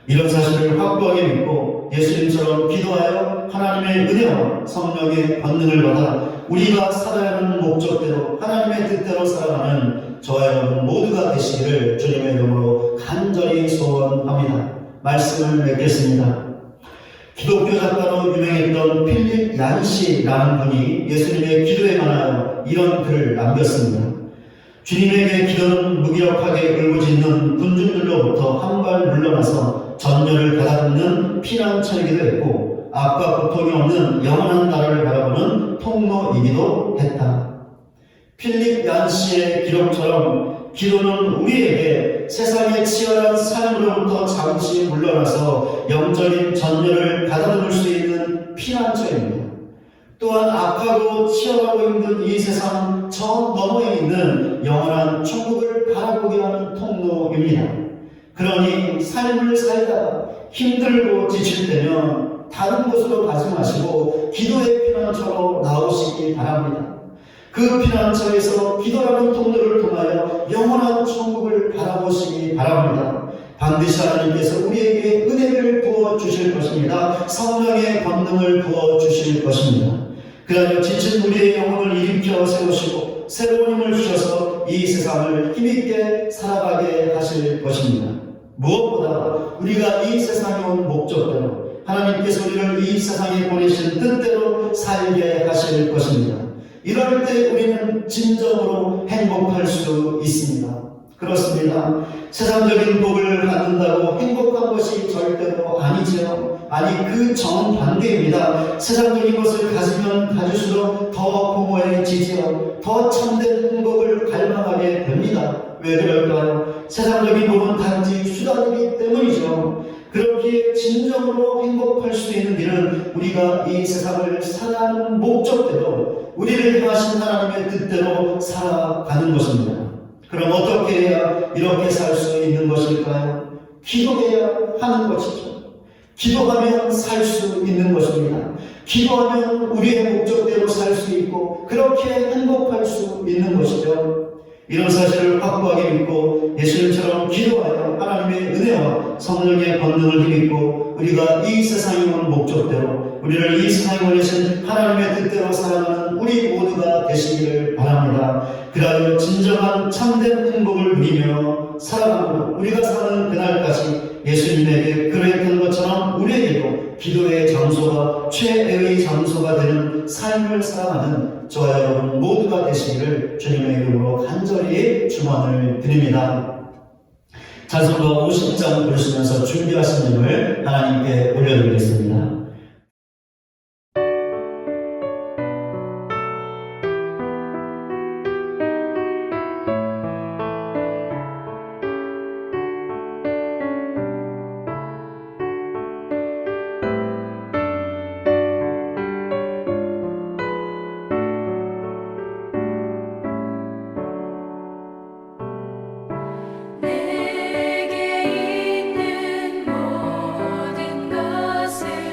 이런 사실을 확고하게 믿고 예수님처럼 기도하여 하나님의 은혜와 성령의 권능을 받아 우리가 살아야 하는 목적대로 하나님의 뜻대로 살아가는 저와 여러분 모두가 되시기를 주님의 이름으로 간절히 소원합니다. 말씀을 맺겠습니다. 기독교 작가로 유명했던 필립 얀시라는 분이 예수님의 기도에 관하여 이런 글을 남겼습니다. 주님에게 기도는 무기력하게 울부짖는 군중들로부터 한 발 물러나서 전열을 가다듬는 피난처이기도 했고 악과 고통이 없는 영원한 나라를 바라보는 통로이기도 했다. 필립 얀시의 기록처럼 기도는 우리에게 세상의 치열한 삶으로부터 잠시 물러나서 영적인 전열을 가다듬을 수 있는 피난처입니다. 또한 악하고 치열하고 힘든 이 세상 저 너머에 있는 영원한 천국을 바라보게 하는 통로입니다. 그러니 삶을 살다가 힘들고 지칠 때면 다른 곳으로 가지 마시고 기도의 피난처로 나오시기 바랍니다. 그 피난처에서 기도라는 통로를 통하여 영원한 천국을 바라보시기 바랍니다. 반드시 하나님께서 우리에게 은혜를 부어주실 것입니다. 성령의 권능을 부어주실 것입니다. 그러하여 지친 우리의 영혼을 일으켜 세우시고 새로운 힘을 주셔서 이 세상을 힘있게 살아가게 하실 것입니다. 무엇보다 우리가 이 세상에 온 목적대로 하나님께서 우리를 이 세상에 보내신 뜻대로 살게 하실 것입니다. 이럴 때 우리는 진정으로 행복할 수 있습니다. 그렇습니다. 세상적인 복을 갖는다고 행복한 것이 절대로 아니지요. 아니 그 정반대입니다. 세상적인 것을 가지면 가질수록 더 공허해지지요. 더 참된 행복을 갈망하게 됩니다. 왜 그럴까요? 세상적인 복은 단지 수단이기 때문이죠. 그렇기에 진정으로 행복할 수 있는 길은 우리가 이 세상을 살아가는 목적대로 우리를 향하신 하나님의 뜻대로 살아가는 것입니다. 그럼 어떻게 해야 이렇게 살 수 있는 것일까요? 기도해야 하는 것이죠. 기도하면 살 수 있는 것입니다. 기도하면 우리의 목적대로 살 수 있고 그렇게 행복할 수 있는 것이죠. 이런 사실을 확고하게 믿고 예수님처럼 기도하여 하나님의 은혜와 성령의 권능을 힘입고 우리가 이 세상에 온 목적대로 우리를 이 세상에 보내신 하나님의 뜻대로 살아가는 우리 모두가 되시기를 바랍니다. 그러하여 진정한 참된 행복을 누리며 살아가고 우리가 사는 그날까지 예수님에게 그러했던 것처럼 우리에게도 기도의 장소가 최애의 장소가 되는 삶을 살아가는 저와 여러분 모두가 되시기를 주님의 이름으로 간절히 축원을 드립니다. 찬송가 50장 부르시면서 준비하신 님을 하나님께 올려드리겠습니다. 내게 있는 모든 것을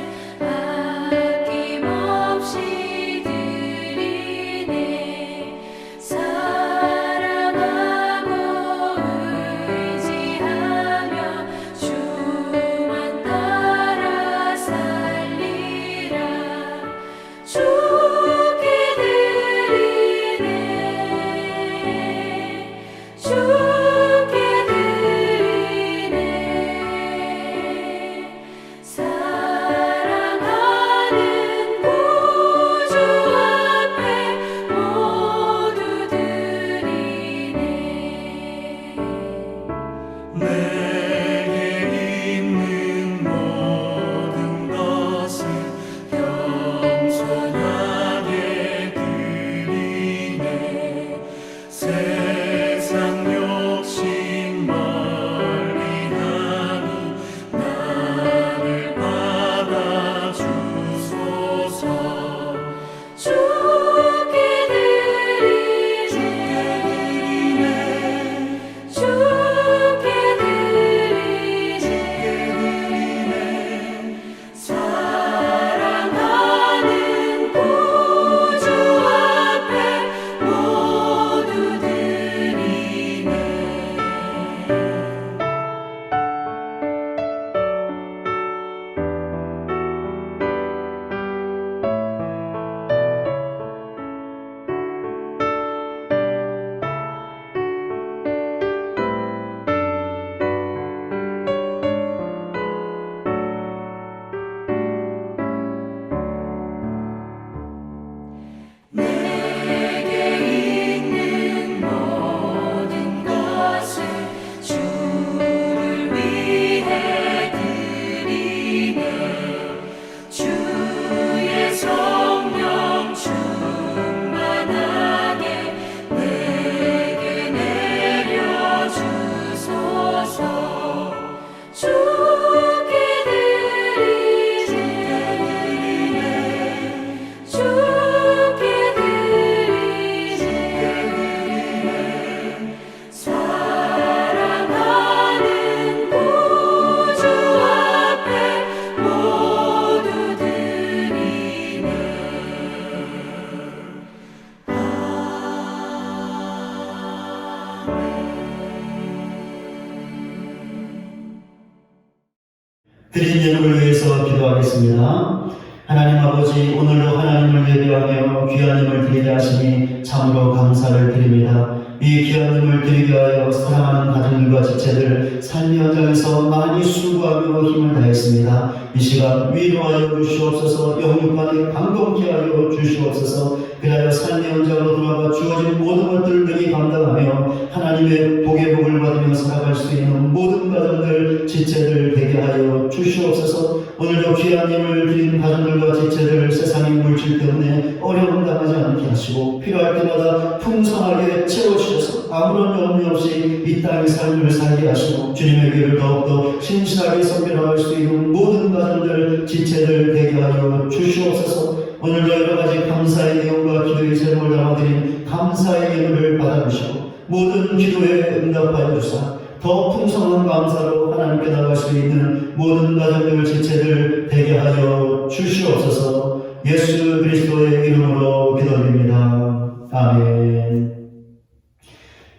기도하겠습니다. 하나님 아버지, 오늘도 하나님을 예배하며 귀한 힘을 드리게 하시니 참으로 감사를 드립니다. 이 귀한 힘을 드리게 하여 사랑하는 가정들과 지체들 삶의 현장에서 많이 수고하며 힘을 다했습니다. 이 시간 위로하여 주시옵소서. 영육간에 감동케 하여 주시옵소서. 그리하여 삶의 현장으로 돌아가 주어진 모든 것들을 능히 감당하며 하나님의 복의 복을 받으며 살아갈 수 있는 모든 가정들, 지체들 되게 하여 주시옵소서. 오늘도 귀한 힘을 드린 가정들과 지체들 세상의 물질 때문에 어려움 당하지 않게 하시고 필요할 때마다 풍성하게 채워주셔서 아무런 염려 없이 이 땅의 삶을 살게 하시고 주님의 길을 더욱더 신실하게 섬겨나갈 수 있는 모든 가정들, 지체들 되게 하여 주시옵소서. 오늘도 여러가지 감사의 내용과 기도의 제목을 담아드린 감사의 예물을 받아주시고 모든 기도에 응답하여 주사 더 풍성한 감사로 하나님께 나갈 수 있는 모든 가정들, 지체들 되게 하여 주시옵소서. 예수 그리스도의 이름으로 기도드립니다. 아멘.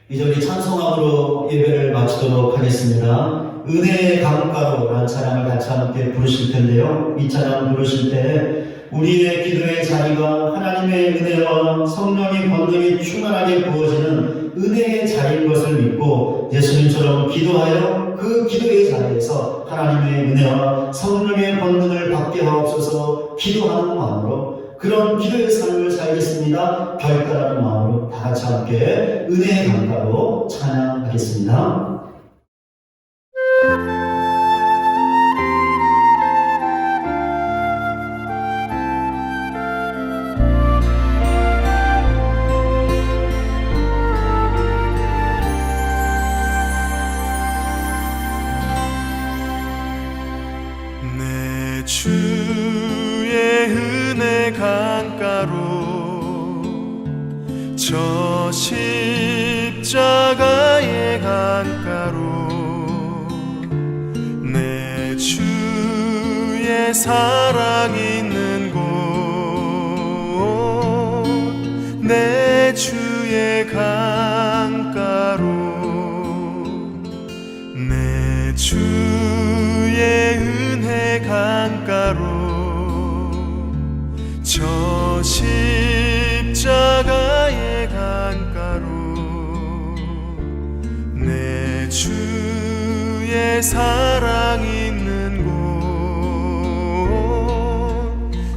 이절이 찬송함으로 예배를 마치도록 하겠습니다. 은혜의 강가로라는 찬양을 같이 함께 부르실 텐데요. 이 찬양 부르실 때 우리의 기도의 자리가 하나님의 은혜와 성령의 권능이 충만하게 부어지는 은혜의 자리인 것을 믿고 예수님처럼 기도하여 그 기도의 자리에서 하나님의 은혜와 성령의 권능을 받게 하옵소서. 기도하는 마음으로 그런 기도의 삶을 살겠습니다. 결단하는 마음으로 다 같이 함께 은혜의 강가로 찬양하겠습니다. 내 주의 은혜 강가로 저 십자가의 강가로 내 주의 사랑 있는 곳 내 주의 강가로 내 주의 은혜 강가로 저 십자가의 강가로 내 주의 사랑 있는 곳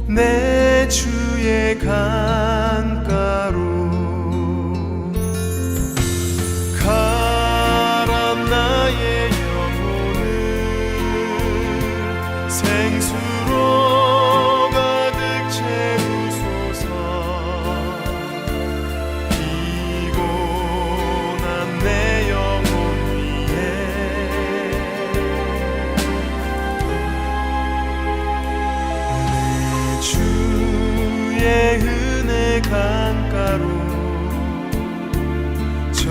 내 주의 강가로 가란 나의 영혼을 생수로 가득 채우소서. 피곤한 내 영혼 위에 내 주의 은혜 강가로 저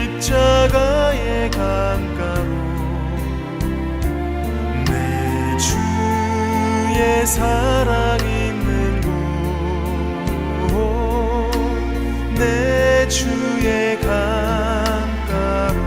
십자가의 강가로 내 주의 사랑 있는 곳 내 주의 강가로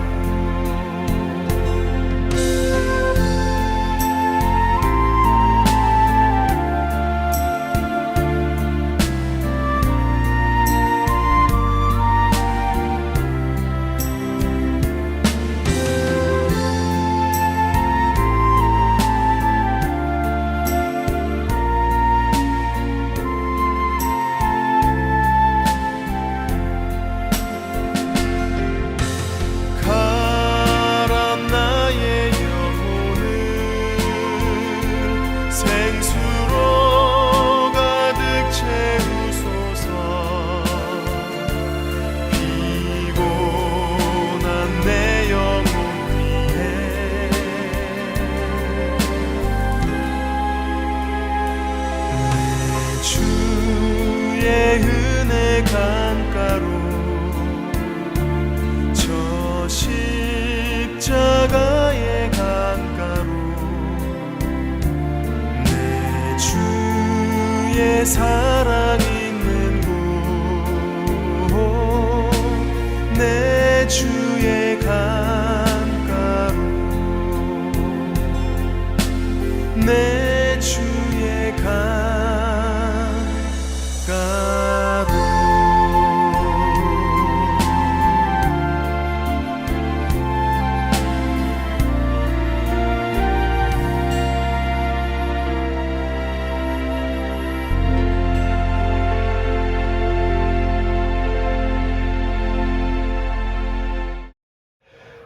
가란 나의 영혼을 생수로 가득 채우소서. 피곤한 내 영혼 위에 내 주의 은혜 강가로 저 십자가의 강가로 내 주의 사랑 있는 곳 내 주의 강가로 내 내 주의 강가로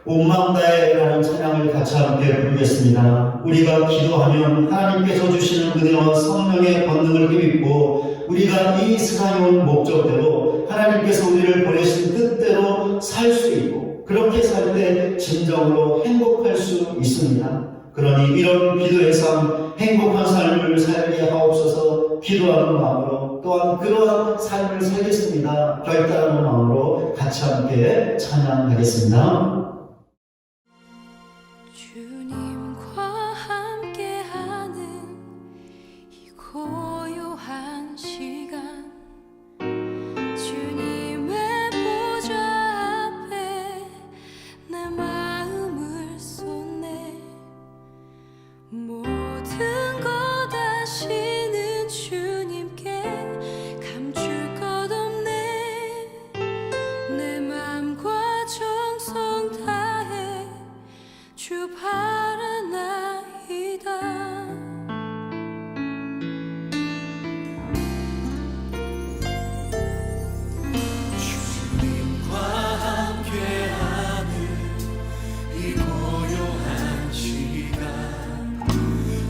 온 마음 다해라는 찬양을 같이 함께 부르겠습니다. 우리가 기도하면 하나님께서 주시는 은혜와 성령의 권능을 힘입고 우리가 이 세상에 온 목적대로 하나님께서 우리를 보내신 뜻대로 살 수 있고 그렇게 살 때 진정으로 행복할 수 있습니다. 그러니 이런 기도의 삶, 행복한 삶을 살게 하옵소서 기도하는 마음으로 또한 그러한 삶을 살겠습니다. 결단하는 마음으로 같이 함께 찬양하겠습니다. 주님과 함께하는 이 고요한 시간 주님의 보좌 앞에 내 마음을 쏟네 모든 것 아시는 주님께 감출 것 없네 내 맘과 정성 다해 주 바라나이다 주님과 함께하는 이 고요한 시간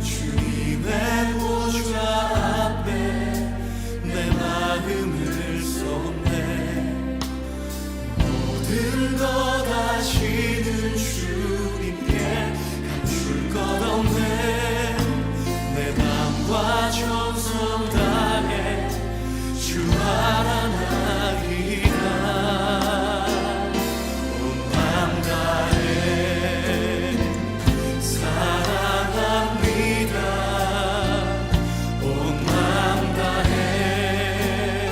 주님의 보좌 앞에 내 마음을 쏟네 모든 것 아시는 주님께 감출 것 없네 내 맘과 정성 다해 주 바라나이다 온 맘 다해 사랑합니다 온 맘 다해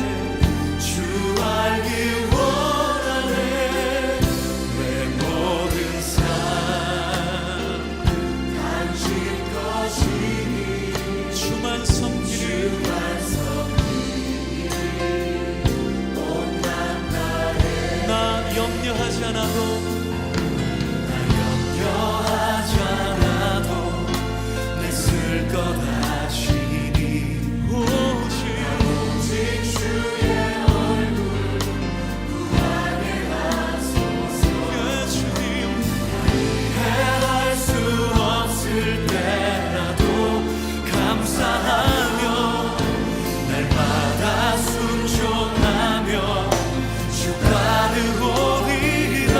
주 알기 원하네 내 모든 삶 당신 것이니 주만 섬기리 온 맘 다해 나 염려하지 않아도 내 쓸 것 아시니 오직 주의 얼굴 구하게 하소서 주님 해할 수 없을 때라도 감사하며 날마다 순종하며 주 따르오리라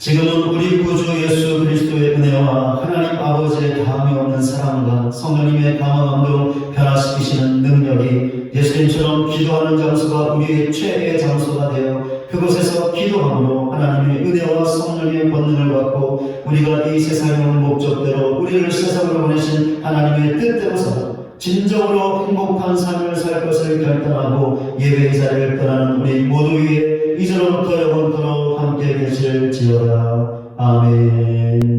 지금은 우리 구주 예수 그리스도의 은혜와 하나님 아버지의 다함이 없는 사랑과 성령님의 감화감동 변화시키시는 능력이 예수님처럼 기도하는 장소가 우리의 최애 장소가 되어 그곳에서 기도함으로 하나님의 은혜와 성령의 권능을 받고 우리가 이 세상에 온 목적대로 우리를 세상으로 보내신 하나님의 뜻대로 살아 진정으로 행복한 삶을 살 것을 결단하고 예배의 자리를 떠나는 우리 모두 위에 이제로부터 영원토록 함께 계실지어다. 아멘.